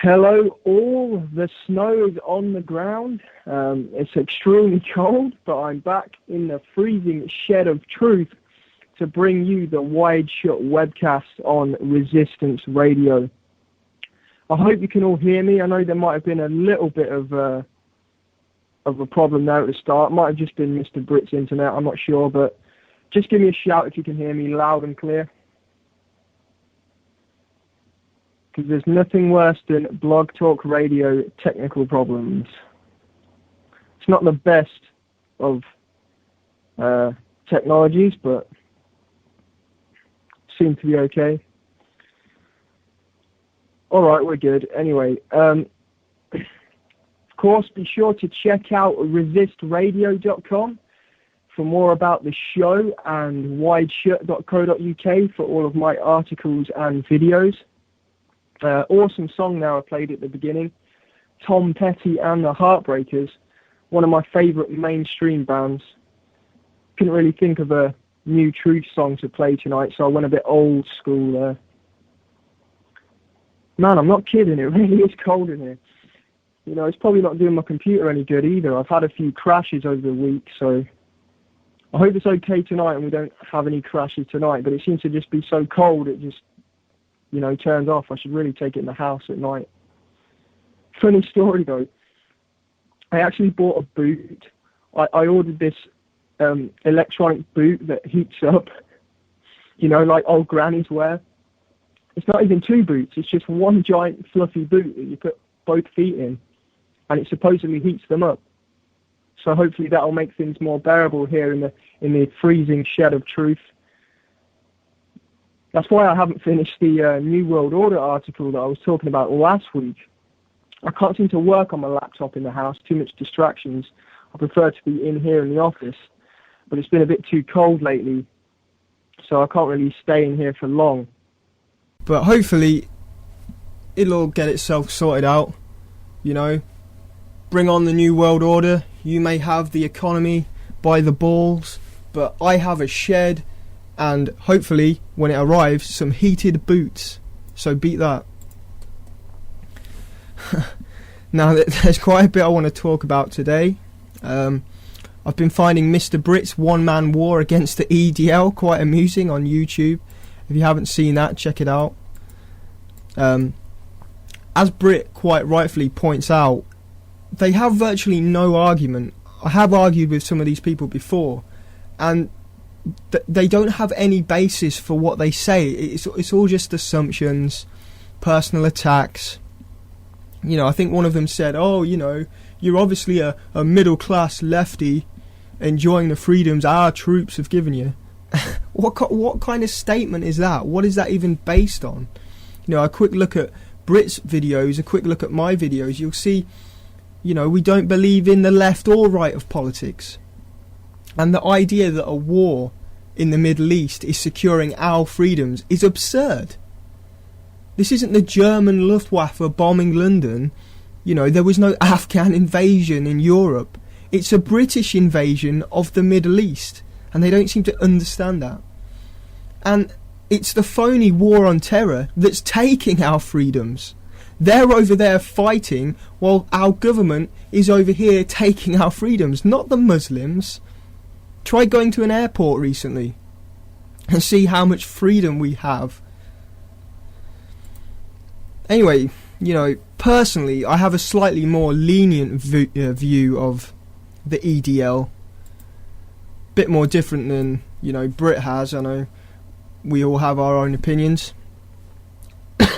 Hello all, the snow is on the ground. It's extremely cold, but I'm back in the freezing shed of truth to bring you the WideShut Webcast on Resistance Radio. I hope you can all hear me. I know there might have been a little bit of a problem there at the start. It might have just been Mr. Brit's internet, I'm not sure, but just give me a shout if you can hear me loud and clear. Because there's nothing worse than blog talk radio technical problems. It's not the best of technologies, but seem to be okay. Alright, we're good. Anyway, of course, be sure to check out resistradio.com for more about the show and wideshut.co.uk for all of my articles and videos. Awesome song there I played at the beginning, Tom Petty and the Heartbreakers, one of my favourite mainstream bands. Couldn't really think of a new Truth song to play tonight, so I went a bit old school there. Man, I'm not kidding, it really is cold in here. You know, it's probably not doing my computer any good either. I've had a few crashes over the week, so I hope it's okay tonight and we don't have any crashes tonight, but it seems to just be so cold it just, you know, turns off. I should really take it in the house at night. Funny story though, I actually bought a boot. I ordered this electronic boot that heats up, you know, like old grannies wear. It's not even two boots, it's just one giant fluffy boot that you put both feet in, and it supposedly heats them up. So hopefully that'll make things more bearable here in the freezing shed of truth. That's why I haven't finished the New World Order article that I was talking about last week. I can't seem to work on my laptop in the house, too much distractions. I prefer to be in here in the office, but it's been a bit too cold lately, so I can't really stay in here for long. But hopefully it'll all get itself sorted out, you know. Bring on the New World Order. You may have the economy by the balls, but I have a shed and hopefully, when it arrives, some heated boots. So beat that. Now, there's quite a bit I want to talk about today. I've been finding Mr. Brit's one-man war against the EDL quite amusing on YouTube. If you haven't seen that, check it out. As Brit quite rightfully points out, they have virtually no argument. I have argued with some of these people before, and they don't have any basis for what they say. It's all just assumptions, personal attacks. You know, I think one of them said, oh, you know, you're obviously a middle-class lefty enjoying the freedoms our troops have given you. What kind of statement is that? What is that even based on? You know, a quick look at Brit's videos, a quick look at my videos, you'll see, you know, we don't believe in the left or right of politics. And the idea that a war in the Middle East is securing our freedoms is absurd. This isn't the German Luftwaffe bombing London. You know, there was no Afghan invasion in Europe. It's a British invasion of the Middle East, and they don't seem to understand that. And it's the phony war on terror that's taking our freedoms. They're over there fighting while our government is over here taking our freedoms, not the Muslims. Try going to an airport recently and see how much freedom we have. Anyway, you know, personally, I have a slightly more lenient view of the EDL. Bit more different than, you know, Brit has. I know we all have our own opinions.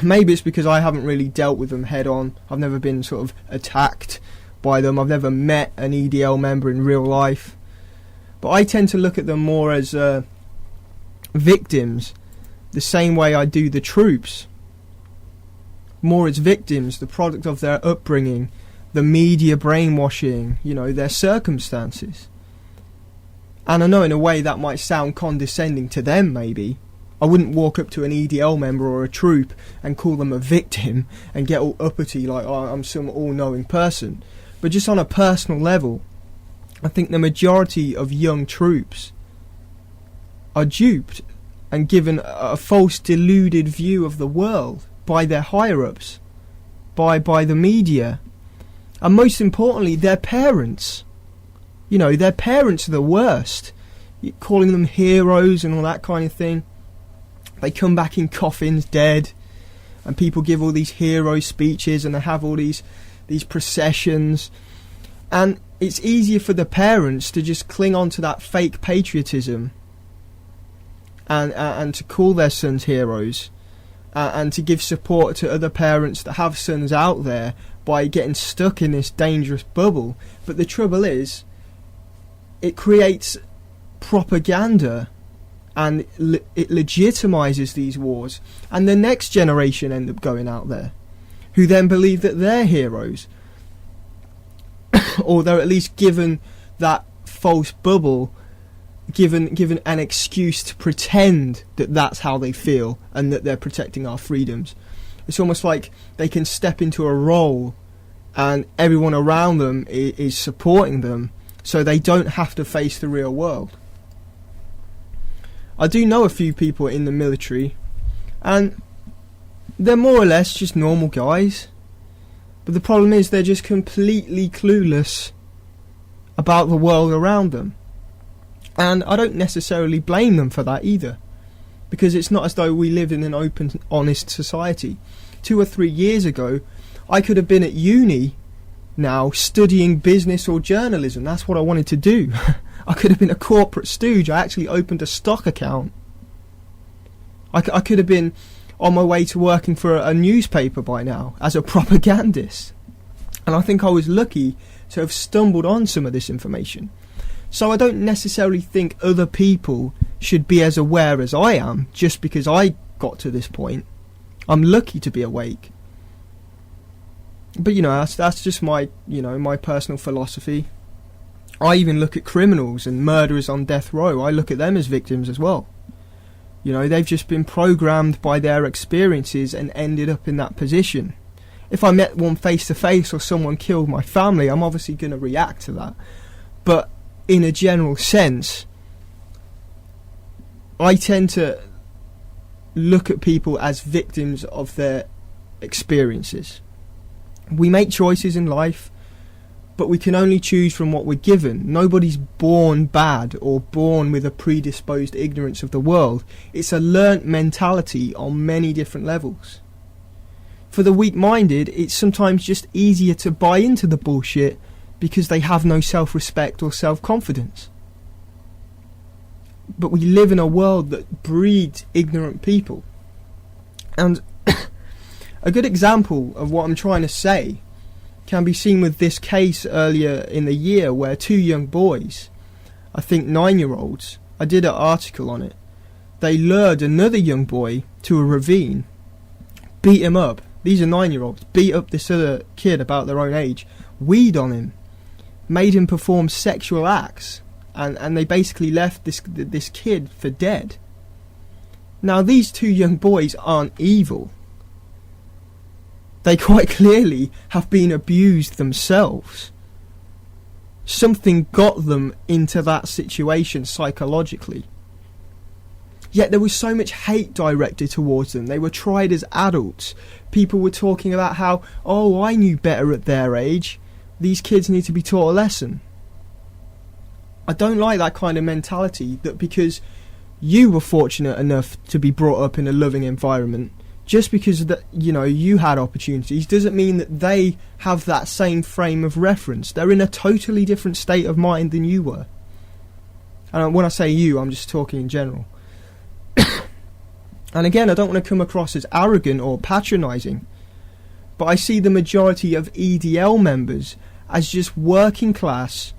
Maybe it's because I haven't really dealt with them head on. I've never been sort of attacked by them. I've never met an EDL member in real life. But I tend to look at them more as victims, the same way I do the troops. More as victims, the product of their upbringing, the media brainwashing, you know, their circumstances. And I know in a way that might sound condescending to them, maybe. I wouldn't walk up to an EDL member or a troop and call them a victim and get all uppity like, oh, I'm some all-knowing person. But just on a personal level, I think the majority of young troops are duped and given a false, deluded view of the world by their higher-ups. by the media, and most importantly, their parents. You know, their parents are the worst. You're calling them heroes and all that kind of thing. They come back in coffins dead, and people give all these hero speeches, and they have all these processions, and it's easier for the parents to just cling on to that fake patriotism and to call their sons heroes, and to give support to other parents that have sons out there by getting stuck in this dangerous bubble. But the trouble is, it creates propaganda, and it legitimizes these wars, and the next generation end up going out there who then believe that they're heroes, or they're at least given that false bubble, given an excuse to pretend that that's how they feel and that they're protecting our freedoms. It's almost like they can step into a role and everyone around them is supporting them, so they don't have to face the real world. I do know a few people in the military, and they're more or less just normal guys, but the problem is they're just completely clueless about the world around them. And I don't necessarily blame them for that either, because it's not as though we lived in an open, honest society. 2 or 3 years ago, I could have been at uni now studying business or journalism. That's what I wanted to do. I could have been a corporate stooge. I actually opened a stock account. I could have been on my way to working for a newspaper by now as a propagandist. And I think I was lucky to have stumbled on some of this information. So I don't necessarily think other people should be as aware as I am just because I got to this point. I'm lucky to be awake. But, you know, that's just my personal philosophy. I even look at criminals and murderers on death row. I look at them as victims as well. You know, they've just been programmed by their experiences and ended up in that position. If I met one face to face or someone killed my family, I'm obviously going to react to that. But in a general sense, I tend to look at people as victims of their experiences. We make choices in life, but we can only choose from what we're given. Nobody's born bad or born with a predisposed ignorance of the world. It's a learnt mentality on many different levels. For the weak-minded, it's sometimes just easier to buy into the bullshit because they have no self-respect or self-confidence. But we live in a world that breeds ignorant people. And a good example of what I'm trying to say can be seen with this case earlier in the year where 2 young boys, I think 9-year-olds, I did an article on it, they lured another young boy to a ravine, beat him up. These are 9-year-olds, beat up this other kid about their own age, weed on him, made him perform sexual acts, and they basically left this kid for dead. Now these 2 young boys aren't evil. They quite clearly have been abused themselves. Something got them into that situation psychologically. Yet there was so much hate directed towards them. They were tried as adults. People were talking about how, oh, I knew better at their age. These kids need to be taught a lesson. I don't like that kind of mentality, that because you were fortunate enough to be brought up in a loving environment, just because that you had opportunities doesn't mean that they have that same frame of reference. They're in a totally different state of mind than you were. And when I say you, I'm just talking in general. And again, I don't want to come across as arrogant or patronising, but I see the majority of EDL members as just working class,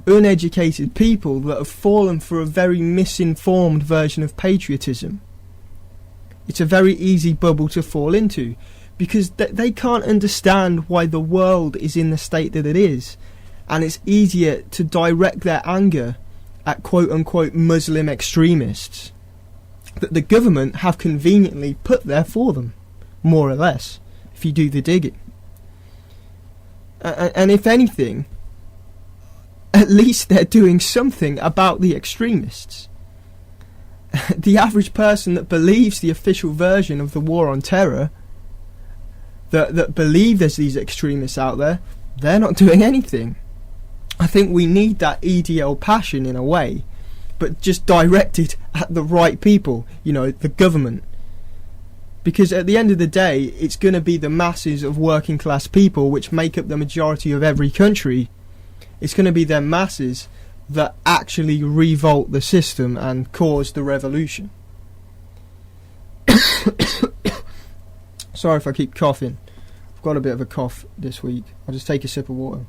uneducated people that have fallen for a very misinformed version of patriotism. It's a very easy bubble to fall into, because they can't understand why the world is in the state that it is, and it's easier to direct their anger at quote-unquote Muslim extremists that the government have conveniently put there for them, more or less, if you do the digging. And if anything, at least they're doing something about the extremists. The average person that believes the official version of the war on terror that believe there's these extremists out there, they're not doing anything. I think we need that EDL passion in a way, but just directed at the right people, the government. Because at the end of the day, it's going to be the masses of working class people which make up the majority of every country. It's going to be their masses that actually revolt the system and cause the revolution. Sorry if I keep coughing. I've got a bit of a cough this week. I'll just take a sip of water.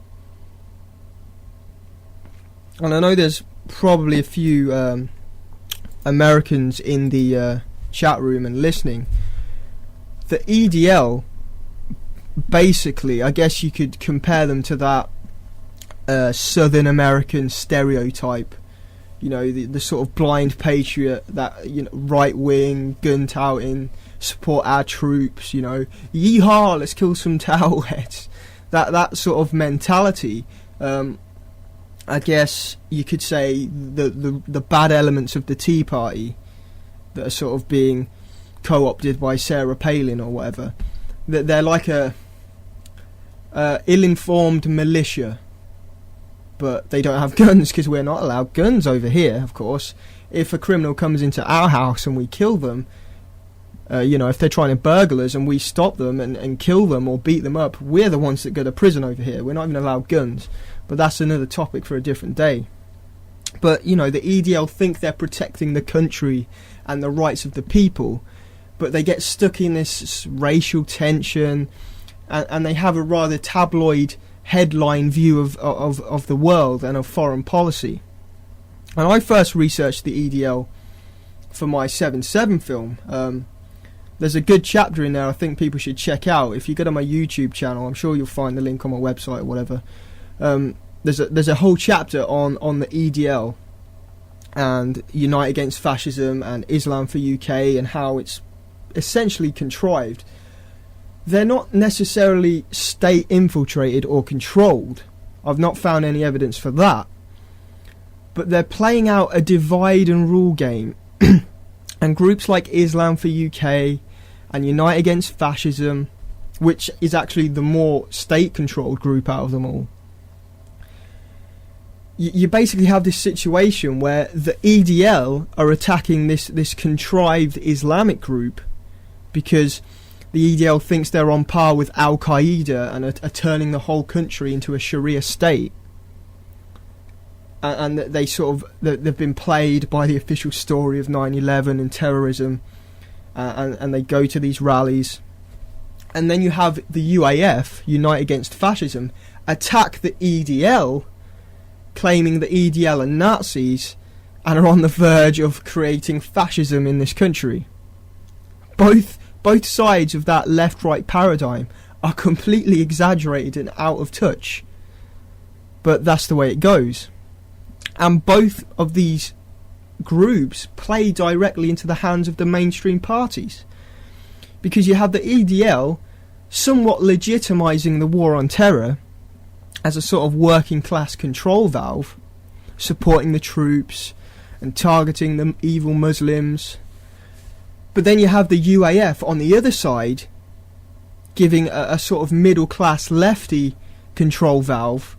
And I know there's probably a few Americans in the chat room and listening. The EDL, basically, I guess you could compare them to that Southern American stereotype. The sort of blind patriot, that right-wing, gun-touting, support our troops, yeehaw, let's kill some towelheads. That sort of mentality. I guess you could say the bad elements of the Tea Party that are sort of being co-opted by Sarah Palin or whatever. That they're like a ill-informed militia, but they don't have guns because we're not allowed guns over here. Of course, if a criminal comes into our house and we kill them, if they're trying to burgle us and we stop them and kill them or beat them up, we're the ones that go to prison over here. We're not even allowed guns. But that's another topic for a different day. But, the EDL think they're protecting the country and the rights of the people, but they get stuck in this racial tension, and they have a rather tabloid headline view of the world and of foreign policy. And I first researched the EDL for my 7/7 film. There's a good chapter in there I think people should check out. If you go to my YouTube channel, I'm sure you'll find the link on my website or whatever. There's a whole chapter on the EDL and Unite Against Fascism and Islam for UK and how it's essentially contrived. They're not necessarily state infiltrated or controlled. I've not found any evidence for that. But they're playing out a divide and rule game. And groups like Islam for UK and Unite Against Fascism, which is actually the more state-controlled group out of them all, you basically have this situation where the EDL are attacking this contrived Islamic group because the EDL thinks they're on par with Al-Qaeda and are turning the whole country into a Sharia state. And that they've been played by the official story of 9/11 and terrorism, and they go to these rallies. And then you have the UAF, Unite Against Fascism, attack the EDL, claiming the EDL are Nazis and are on the verge of creating fascism in this country. Both sides of that left-right paradigm are completely exaggerated and out of touch. But that's the way it goes. And both of these groups play directly into the hands of the mainstream parties. Because you have the EDL somewhat legitimising the war on terror as a sort of working class control valve, supporting the troops and targeting the evil Muslims. But then you have the UAF on the other side giving a sort of middle class lefty control valve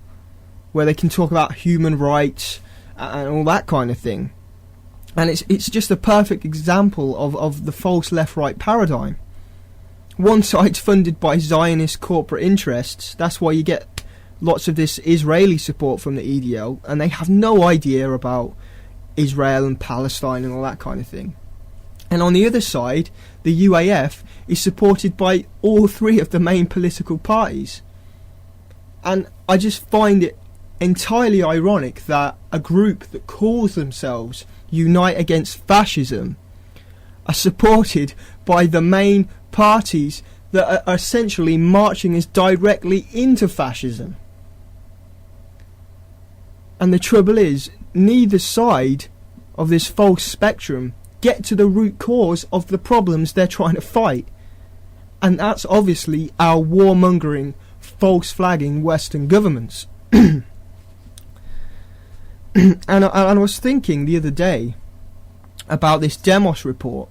where they can talk about human rights and all that kind of thing. And it's just a perfect example of the false left-right paradigm. One side's funded by Zionist corporate interests. That's why you get lots of this Israeli support from the EDL, and they have no idea about Israel and Palestine and all that kind of thing. And on the other side, the UAF is supported by all three of the main political parties. And I just find it entirely ironic that a group that calls themselves Unite Against Fascism are supported by the main parties that are essentially marching us directly into fascism. And the trouble is, neither side of this false spectrum get to the root cause of the problems they're trying to fight. And that's obviously our warmongering, false flagging Western governments. And I was thinking the other day about this Demos report,